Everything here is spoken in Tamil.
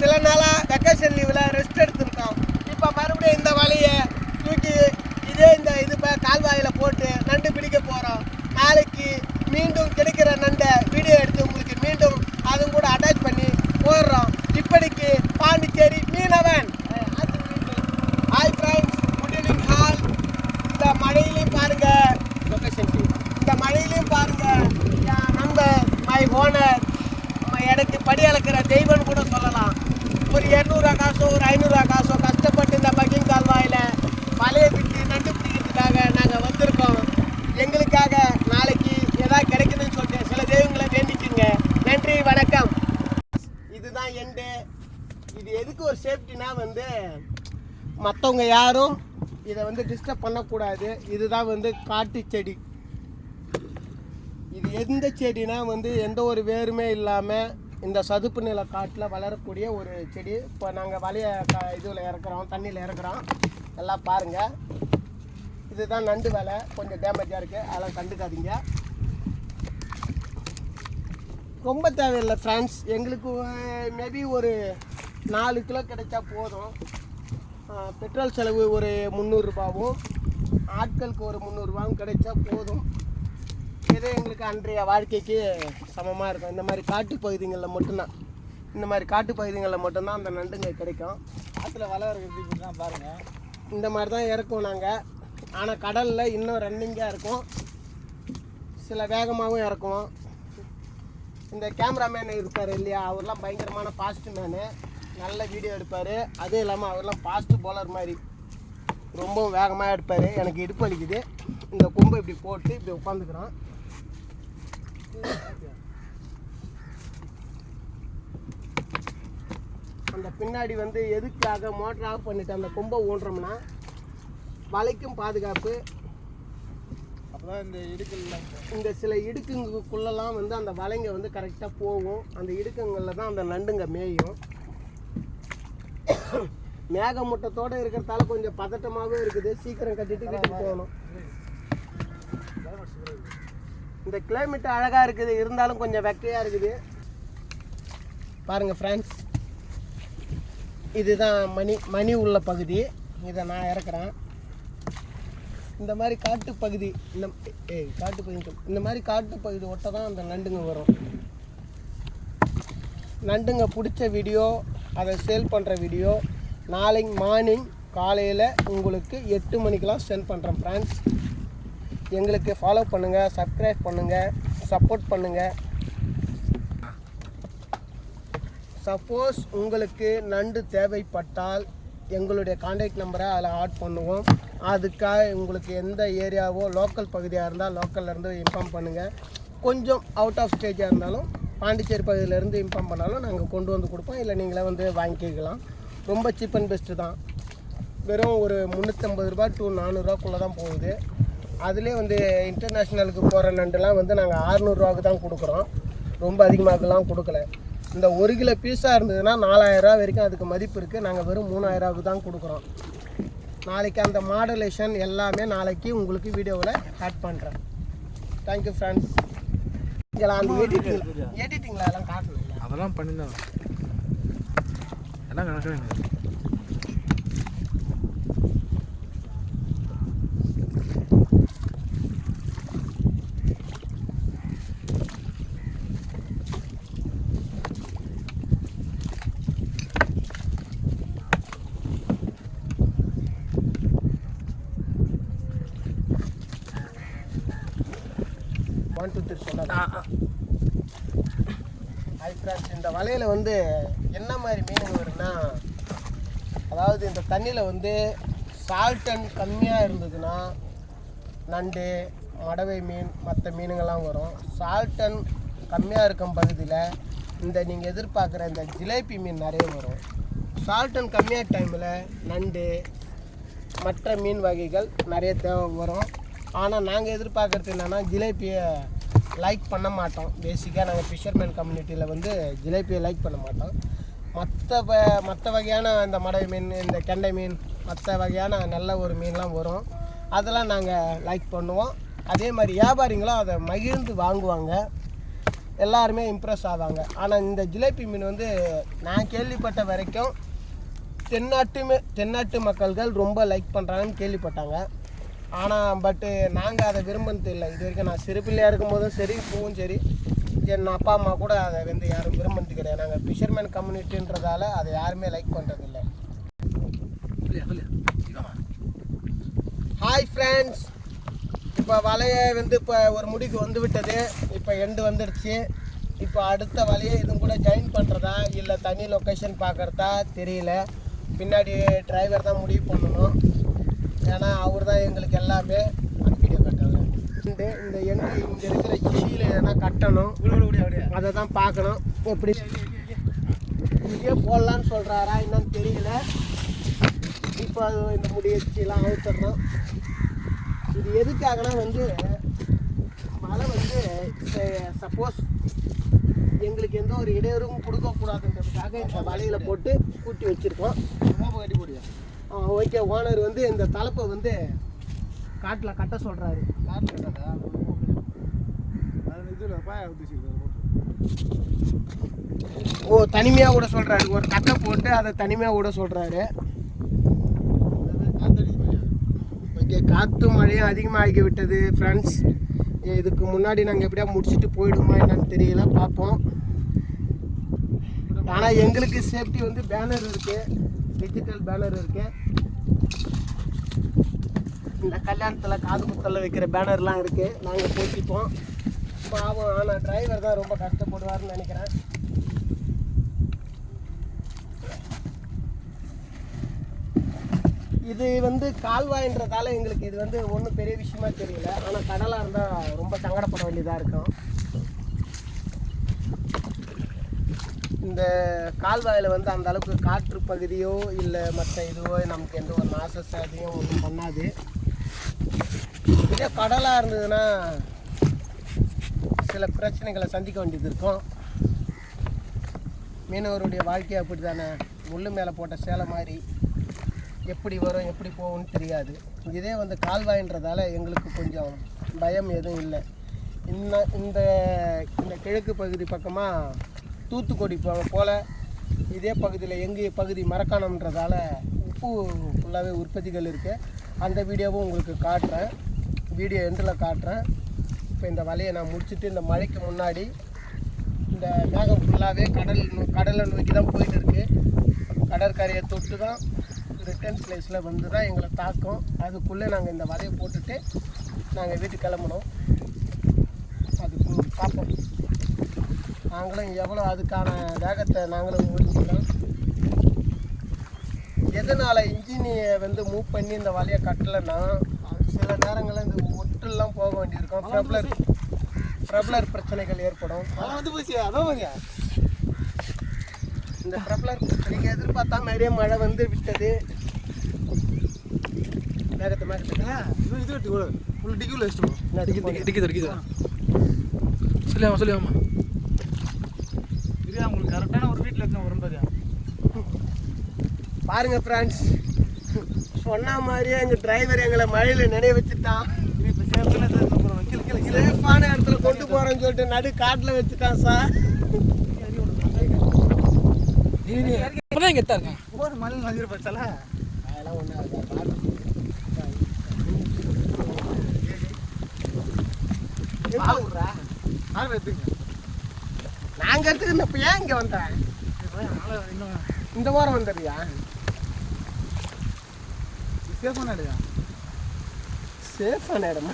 சில நாளாக வெக்கேஷன் லீவில் ரெஸ்ட் எடுத்துருக்கோம். இப்போ மறுபடியும் இந்த வலையை தூக்கி இது கால்வாயில் போட்டு நண்டு பிடிக்க போகிறோம். நாளைக்கு மீண்டும் கிடைக்கிற நண்டை வீடியோ எடுத்து உங்களுக்கு மீண்டும் அதுவும் கூட அட்டாச் பண்ணி போடுறோம். இப்படிக்கு பாண்டிச்சேரி மீனவன். Hi friends, good evening hall. இந்த மழையிலையும் பாருங்கள், இந்த மழையிலையும் பாருங்கள் நண்பர் மை ஓனர் எனக்கு படி அளக்கிற தெய்வம்னு கூட சொல்லலாம். ஒரு 200 காசோ ஒரு 500 காசோ கஷ்டப்பட்டு இந்த பக்கிங் கால்வாயில் வலையை விட்டு நண்டு பிடிக்கிறதுக்காக நாங்கள் வந்திருக்கோம். எங்களுக்காக நாளைக்கு எதாவது கிடைக்குதுன்னு சொல்லிட்டு சில தெய்வங்களை வேண்டிக்குங்க. நன்றி, வணக்கம். இதுதான் எண்டு. இது எதுக்கு ஒரு சேஃப்டினா மற்றவங்க யாரும் இதை டிஸ்டர்ப் பண்ணக்கூடாது. இதுதான் காட்டு செடி. இது எந்த செடினா எந்த ஒரு வேருமே இல்லாமல் இந்த சதுப்பு நில காட்டில் வளரக்கூடிய ஒரு செடி. இப்போ நாங்கள் வலையை இதில் இறக்குறோம், தண்ணியில் இறக்குறோம். எல்லாம் பாருங்கள். இதுதான் நண்டு வலை. கொஞ்சம் டேமேஜாக இருக்குது, அதெல்லாம் கண்டுக்காதீங்க. ரொம்ப தேவையில்லை ஃப்ரெண்ட்ஸ். எங்களுக்கு மேபி ஒரு 4 கிலோ கிடைச்சா போதும். பெட்ரோல் செலவு ஒரு 300 ரூபாவும், ஆட்களுக்கு ஒரு 300 ரூபாவும் கிடைச்சா போதும். இதே எங்களுக்கு அன்றைய வாழ்க்கைக்கு சமமாக இருக்கும். இந்த மாதிரி காட்டு பகுதிகளில் மட்டும்தான் அந்த நண்டுங்க கிடைக்கும். ஆற்றுல வலை இருக்கிறது தான் பாருங்கள். இந்த மாதிரி தான் இறக்கும் நாங்கள். ஆனால் கடலில் இன்னும் ரன்னிங்காக இருக்கும், சில வேகமாகவும் இறக்கும். இந்த கேமராமேன் இருப்பார் இல்லையா, அவர்லாம் பயங்கரமான ஃபாஸ்ட் மேனு, நல்ல வீடியோ எடுப்பார். அதுவும் இல்லாமல் அவர்லாம் ஃபாஸ்ட்டு போலர் மாதிரி ரொம்பவும் வேகமாக எடுப்பார். எனக்கு இடுப்பு வலிக்குது. இந்த கொம்பை இப்படி போட்டு இப்படி உட்காந்துக்கிறோம். அந்த பின்னாடி எதுக்காக மோட்டர் ஆஃப் பண்ணிட்டு அந்த கொம்பை ஊன்றோம்னா வலைக்கும் பாதுகாப்பு. அப்போதான் இந்த சில இடுக்குங்குள்ளெல்லாம் அந்த வலைங்க கரெக்டாக போகும். அந்த இடுக்குங்களில் தான் அந்த நண்டுங்க மேயும். மேகமூட்டத்தோடு இருக்கிறதால கொஞ்சம் பதட்டமாகவே இருக்குது. சீக்கிரம் கட்டிட்டு வீட்டுக்கு போகணும். இந்த கிளைமேட் அழகாக இருக்குது, இருந்தாலும் கொஞ்சம் வெக்கையாக இருக்குது. பாருங்கள் ஃப்ரெண்ட்ஸ், இதுதான் மணி உள்ள பகுதி. இதை நான் இறக்குறேன். இந்த மாதிரி காட்டுப்பகுதி இந்த மாதிரி காட்டுப்பகுதி ஒட்ட தான் அந்த நண்டுங்க வரும். நண்டுங்க பிடிச்ச வீடியோ, அதை சேல் பண்ணுற வீடியோ நாளைக்கு மார்னிங் காலையில் உங்களுக்கு 8 மணிக்கெலாம் சென்ட் பண்ணுறேன் ஃப்ரெண்ட்ஸ். எங்களுக்கு ஃபாலோ பண்ணுங்கள், சப்ஸ்கிரைப் பண்ணுங்கள், சப்போர்ட் பண்ணுங்கள். சப்போஸ் உங்களுக்கு நண்டு தேவைப்பட்டால் எங்களுடைய கான்டாக்ட் நம்பரை அதில் ஆட் பண்ணுவோம். அதுக்காக உங்களுக்கு எந்த ஏரியாவோ லோக்கல் பகுதியாக இருந்தால் லோக்கல்லேருந்து இன்ஃபார்ம் பண்ணுங்கள். கொஞ்சம் அவுட் ஆஃப் ஸ்டேஜாக இருந்தாலும் பாண்டிச்சேரி பகுதியிலேருந்து இன்ஃபார்ம் பண்ணாலும் நாங்கள் கொண்டு வந்து கொடுப்போம். இல்லை நீங்களே வாங்கிக்கலாம். ரொம்ப சீப் அண்ட் பெஸ்ட்டு தான். வெறும் ஒரு 350 ரூபா டு 400 ரூபாக்குள்ளே தான் போகுது. அதுலேயே இன்டர்நேஷ்னலுக்கு போகிற நண்டுலாம் நாங்கள் 600 ரூபாவுக்கு தான் கொடுக்குறோம். ரொம்ப அதிகமாகலாம் கொடுக்கல. இந்த 1 கிலோ பீஸாக இருந்ததுன்னா 4000 ரூபா வரைக்கும் அதுக்கு மதிப்பு இருக்குது. நாங்கள் வெறும் 3000 ரூபாவுக்கு தான் கொடுக்குறோம். நாளைக்கு அந்த மாடலேஷன் எல்லாமே நாளைக்கு உங்களுக்கு வீடியோவில் ஆட் பண்ணுறேன். Thank you friends. இதெல்லாம் அந்த எடிட்டிங்கில் எல்லாம் காட்டணும். அதெல்லாம் பண்ணிதான் எல்லாம் கணக்கு. ஹாய் ஃப்ரெண்ட்ஸ், இந்த வலையில் என்ன மாதிரி மீனுங்க வரும்னா, அதாவது இந்த தண்ணியில் சால்டன் கம்மியாக இருந்ததுன்னா நண்டு, மடவை மீன், மற்ற மீனுங்கள்லாம் வரும். சால்டன் கம்மியாக இருக்கும் பகுதியில் நீங்கள் எதிர்பார்க்குற இந்த ஜிலேபி மீன் நிறைய வரும். சால்டன் கம்மியாக டைமில் நண்டு, மற்ற மீன் வகைகள் நிறைய தேவை வரும். ஆனால் நாங்கள் எதிர்பார்க்குறது என்னென்னா ஜிலேபியை லைக் பண்ண மாட்டோம். பேசிக்காக நாங்கள் ஃபிஷர்மேன் கம்யூனிட்டியில் ஜிலேபியை லைக் பண்ண மாட்டோம். மற்ற வகையான இந்த மடவை மீன், இந்த கெண்டை மீன், மற்ற வகையான நல்ல ஒரு மீன்லாம் வரும். அதெல்லாம் நாங்கள் லைக் பண்ணுவோம். அதே மாதிரி வியாபாரிங்களும் அதை மகிழ்ந்து வாங்குவாங்க. எல்லாருமே இம்ப்ரெஸ் ஆவாங்க. ஆனால் இந்த ஜிலேபி மீன் வந்து நான் கேள்விப்பட்ட வரைக்கும் தென்னாட்டு மக்கள்கள் ரொம்ப லைக் பண்ணுறாங்கன்னு கேள்விப்பட்டாங்க. ஆனால் பட்டு நாங்கள் அதை விரும்பினது இல்லை. இது வரைக்கும் நான் சிறு பிள்ளையாக இருக்கும் போதும் சரி, இப்போவும் சரி, என் அப்பா அம்மா கூட அதை வந்து யாரும் விரும்பினது கிடையாது. நாங்கள் ஃபிஷர்மேன் கம்யூனிட்டின்றதால அதை யாருமே லைக் பண்ணுறதில்லை. ஹாய் ஃப்ரெண்ட்ஸ், இப்போ வலையை வந்து இப்போ ஒரு முடிக்கு வந்து விட்டது. இப்போ எண்டு வந்துடுச்சு. இப்போ அடுத்த வலையை இதுவும் கூட ஜாயின் பண்ணுறதா இல்லை தனி லொக்கேஷன் பார்க்குறதா தெரியல. பின்னாடி டிரைவர் தான் முடிவு பண்ணணும். ஏன்னா அவர் தான் எங்களுக்கு எல்லாமே. அந்த வீடியோ கட்டணும். இந்த எண்டு இங்கே இருக்கிற செடியில் எதனா கட்டணும், அதை தான் பார்க்கணும். எப்படி இங்கே போடலான்னு சொல்கிறாரா என்னன்னு தெரியல. இப்போ அது இந்த முடியெல்லாம் அவுத்துடணும். இது எதுக்காகனா வந்து மழை வந்து சப்போஸ் எங்களுக்கு எந்த ஒரு இடையூறும் கொடுக்கக்கூடாதுன்றதுக்காக இந்த வலையில் போட்டு கூட்டி வச்சுருக்கோம். கட்டி போடுங்க. ஓகே, ஓனர் வந்து இந்த தலைப்பை வந்து காட்டில் கட்ட சொல்கிறாரு. காட்டில் கட்டா தனிமையாக விட சொல்கிறாரு. ஒரு கட்டை போட்டு அதை தனிமையாக விட சொல்கிறாரு. ஓகே, காற்று மழையும் அதிகமாகி விட்டது ஃப்ரெண்ட்ஸ். இதுக்கு முன்னாடி நாங்கள் எப்படியா முடிச்சுட்டு போயிடுமா என்னன்னு தெரியல, பார்ப்போம். ஆனால் எங்களுக்கு சேஃப்டி வந்து பேனர் இருக்குது, டிஜிட்டல் பேனர் இருக்குது. இந்த கல்யாணத்தில் காது குத்தலில் வைக்கிற பேனர்லாம் இருக்குது. நாங்கள் போட்டிப்போம். பாவம், ஆனால் டிரைவர் தான் ரொம்ப கஷ்டப்படுவார்னு நினைக்கிறேன். இது வந்து கால்வாயின்றதால எங்களுக்கு இது வந்து ஒன்றும் பெரிய விஷயமா தெரியல. ஆனால் கடலாக இருந்தால் ரொம்ப சங்கடப்பட வேண்டியதாக இருக்கும். இந்த கால்வாயில் வந்து அந்த அளவுக்கு காற்று பகுதியோ இல்லை மற்ற இதுவோ நமக்கு எந்த ஒரு நாச சேதையும் ஒன்றும் பண்ணாது. இதே கடலாக இருந்ததுன்னா சில பிரச்சனைகளை சந்திக்க வேண்டியது இருக்கும். மீனவருடைய வாழ்க்கை அப்படி தானே, முள்ளு மேலே போட்ட சேலை மாதிரி எப்படி வரும் எப்படி போகும்னு தெரியாது. இதே வந்து கால்வாயின்றதால எங்களுக்கு கொஞ்சம் பயம் எதுவும் இல்லை. இந்த கிழக்கு பகுதி பக்கமாக தூத்துக்குடி போல் இதே பகுதியில் எங்கள் பகுதி மரக்காணம்ன்றதால உப்பு ஃபுல்லாகவே உற்பத்திகள் இருக்குது. அந்த வீடியோவும் உங்களுக்கு காட்டுறேன், வீடியோ எண்டில் காட்டுறேன். இப்போ இந்த வலையை நான் முடிச்சுட்டு இந்த மழைக்கு முன்னாடி இந்த மேகம் ஃபுல்லாகவே கடலை நோக்கி தான் போயிட்டு இருக்குது. கடற்கரையை தொட்டு தான் ரிட்டர்ன் பிளேஸில் வந்து தான் எங்களை தாக்கும். அதுக்குள்ளே நாங்கள் இந்த வலையை போட்டுட்டு நாங்கள் வீட்டுக்கு கிளம்பணும். அதுக்கு பார்ப்போம். நாங்களும் எவ்வளோ அதுக்கான வேகத்தை நாங்களும் முடிச்சுக்கலாம். எதனால் இன்ஜினியை வந்து மூவ் பண்ணி இந்த வலையை கட்டலைன்னா சில நேரங்களில் இந்த ஒட்டுலாம் போக வேண்டியிருக்கும். ப்ரப்ளர் பிரச்சனைகள் ஏற்படும். இந்த ப்ரப்ளர் பிரச்சனைக்கு எதிர்பார்த்தா நிறைய மழை வந்து விட்டது. கரெக்டான ஒரு வீட்டில் இருக்க வரும்போது பாருங்க ஃப்ரெண்ட்ஸ், சொன்ன மாதிரியே எங்கள் டிரைவர் எங்களை மழையில் நினைவு வச்சுட்டான். சேஃபான இடத்துல கொண்டு போகிறேன்னு சொல்லிட்டு நடு காட்டில் வச்சுட்டான் சார். ஒரு மழை வந்து பச்சால அதெல்லாம் ஒன்றும் நாங்கள் எடுத்துக்கிட்டு இப்போ ஏன் இங்கே வந்தேன்? இந்த வாரம் வந்துடுறியா? சேஃபான இடமா? சேஃபான இடமா?